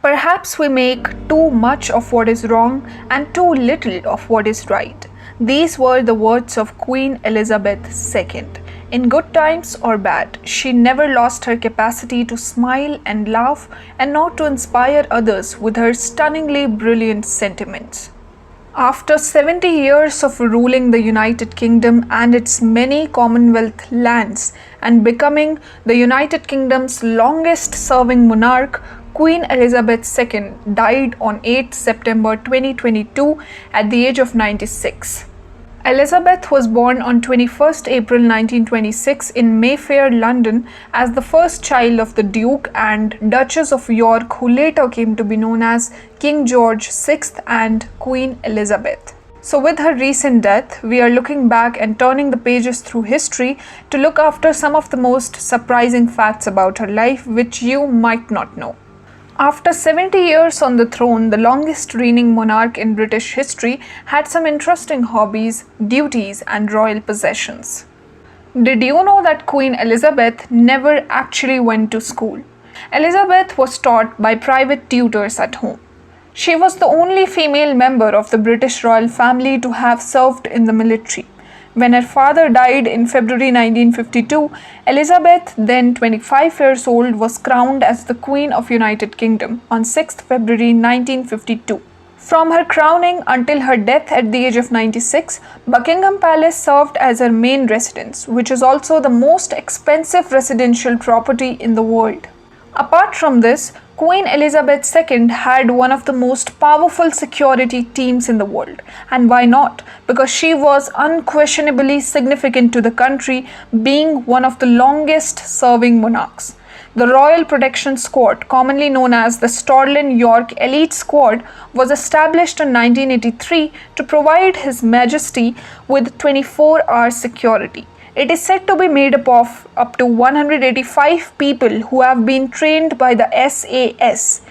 Perhaps we make too much of what is wrong and too little of what is right. These were the words of Queen Elizabeth II. In good times or bad, she never lost her capacity to smile and laugh and not to inspire others with her stunningly brilliant sentiments. After 70 years of ruling the United Kingdom and its many Commonwealth lands and becoming the United Kingdom's longest serving monarch, Queen Elizabeth II died on 8 September 2022 at the age of 96. Elizabeth was born on 21st April 1926 in Mayfair, London, as the first child of the Duke and Duchess of York, who later came to be known as King George VI and Queen Elizabeth. So with her recent death, we are looking back and turning the pages through history to look after some of the most surprising facts about her life which you might not know. After 70 years on the throne, the longest reigning monarch in British history had some interesting hobbies, duties, and royal possessions. Did you know that Queen Elizabeth never actually went to school? Elizabeth was taught by private tutors at home. She was the only female member of the British royal family to have served in the military. When her father died in February 1952, Elizabeth, then 25 years old, was crowned as the Queen of United Kingdom on 6 February 1952. From her crowning until her death at the age of 96, Buckingham Palace served as her main residence, which is also the most expensive residential property in the world. Apart from this, Queen Elizabeth II had one of the most powerful security teams in the world. And why not? Because she was unquestionably significant to the country, being one of the longest serving monarchs. The Royal Protection Squad, commonly known as the Scotland York Elite Squad, was established in 1983 to provide His Majesty with 24-hour security. It is said to be made up of up to 185 people who have been trained by the SAS,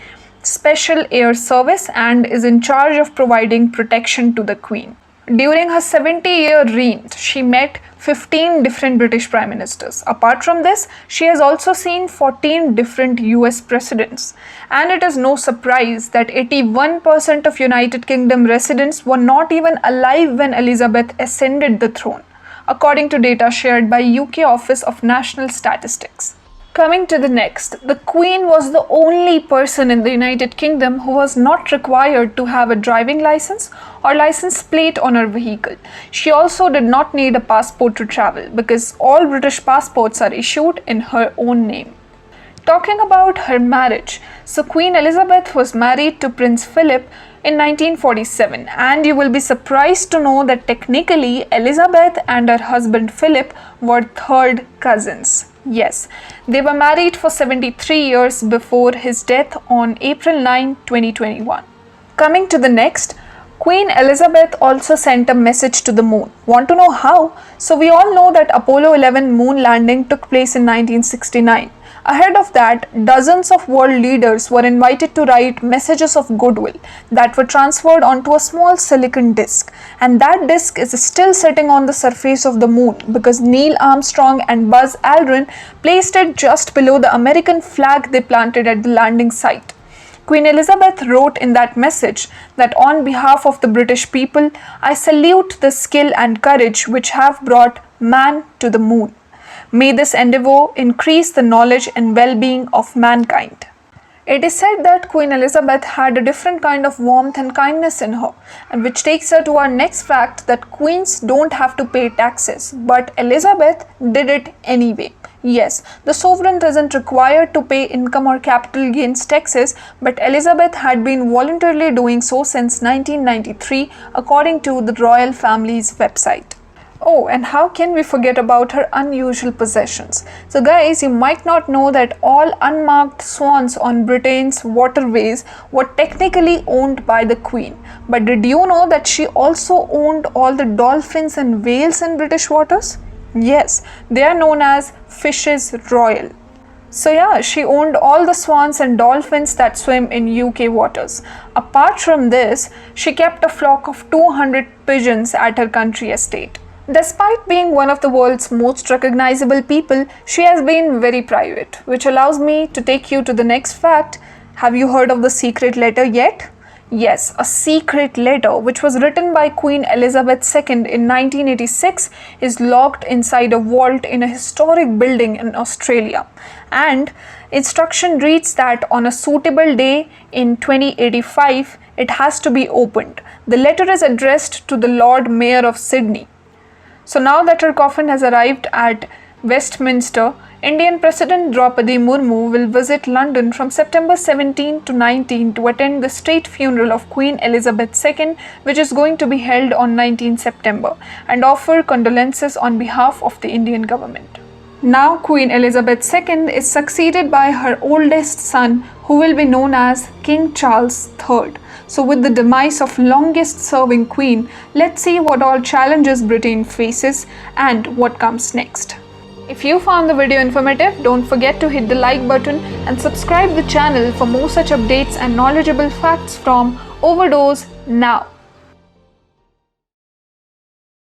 Special Air Service, and is in charge of providing protection to the Queen. During her 70-year reign, she met 15 different British Prime Ministers. Apart from this, she has also seen 14 different US presidents. And it is no surprise that 81% of United Kingdom residents were not even alive when Elizabeth ascended the throne, according to data shared by UK Office of National Statistics. Coming to the next, the Queen was the only person in the United Kingdom who was not required to have a driving license or license plate on her vehicle. She also did not need a passport to travel because all British passports are issued in her own name. Talking about her marriage, so Queen Elizabeth was married to Prince Philip in 1947, and you will be surprised to know that technically Elizabeth and her husband Philip were third cousins. Yes, they were married for 73 years before his death on April 9, 2021. Coming to the next, Queen Elizabeth also sent a message to the moon. Want to know how? So we all know that Apollo 11 moon landing took place in 1969. Ahead of that, dozens of world leaders were invited to write messages of goodwill that were transferred onto a small silicon disk. And that disk is still sitting on the surface of the moon because Neil Armstrong and Buzz Aldrin placed it just below the American flag they planted at the landing site. Queen Elizabeth wrote in that message that on behalf of the British people, I salute the skill and courage which have brought man to the moon. May this endeavor increase the knowledge and well-being of mankind. It is said that Queen Elizabeth had a different kind of warmth and kindness in her, and which takes her to our next fact that queens don't have to pay taxes, but Elizabeth did it anyway. Yes, the sovereign isn't required to pay income or capital gains taxes, but Elizabeth had been voluntarily doing so since 1993, according to the royal family's website. Oh, and how can we forget about her unusual possessions? So guys, you might not know that all unmarked swans on Britain's waterways were technically owned by the Queen. But did you know that she also owned all the dolphins and whales in British waters? Yes, they are known as fishes royal. So yeah, she owned all the swans and dolphins that swim in UK waters. Apart from this, she kept a flock of 200 pigeons at her country estate. Despite being one of the world's most recognizable people, she has been very private, which allows me to take you to the next fact, Have you heard of the secret letter yet? Yes, a secret letter which was written by Queen Elizabeth II in 1986 is locked inside a vault in a historic building in Australia. And instruction reads that on a suitable day in 2085, it has to be opened. The letter is addressed to the Lord Mayor of Sydney. So now that her coffin has arrived at Westminster, Indian President Draupadi Murmu will visit London from September 17 to 19 to attend the state funeral of Queen Elizabeth II, which is going to be held on 19 September, and offer condolences on behalf of the Indian government. Now Queen Elizabeth II is succeeded by her oldest son, who will be known as King Charles III. So with the demise of longest serving queen, let's see what all challenges Britain faces and what comes next. If you found the video informative, don't forget to hit the like button and subscribe the channel for more such updates and knowledgeable facts from Overdose now.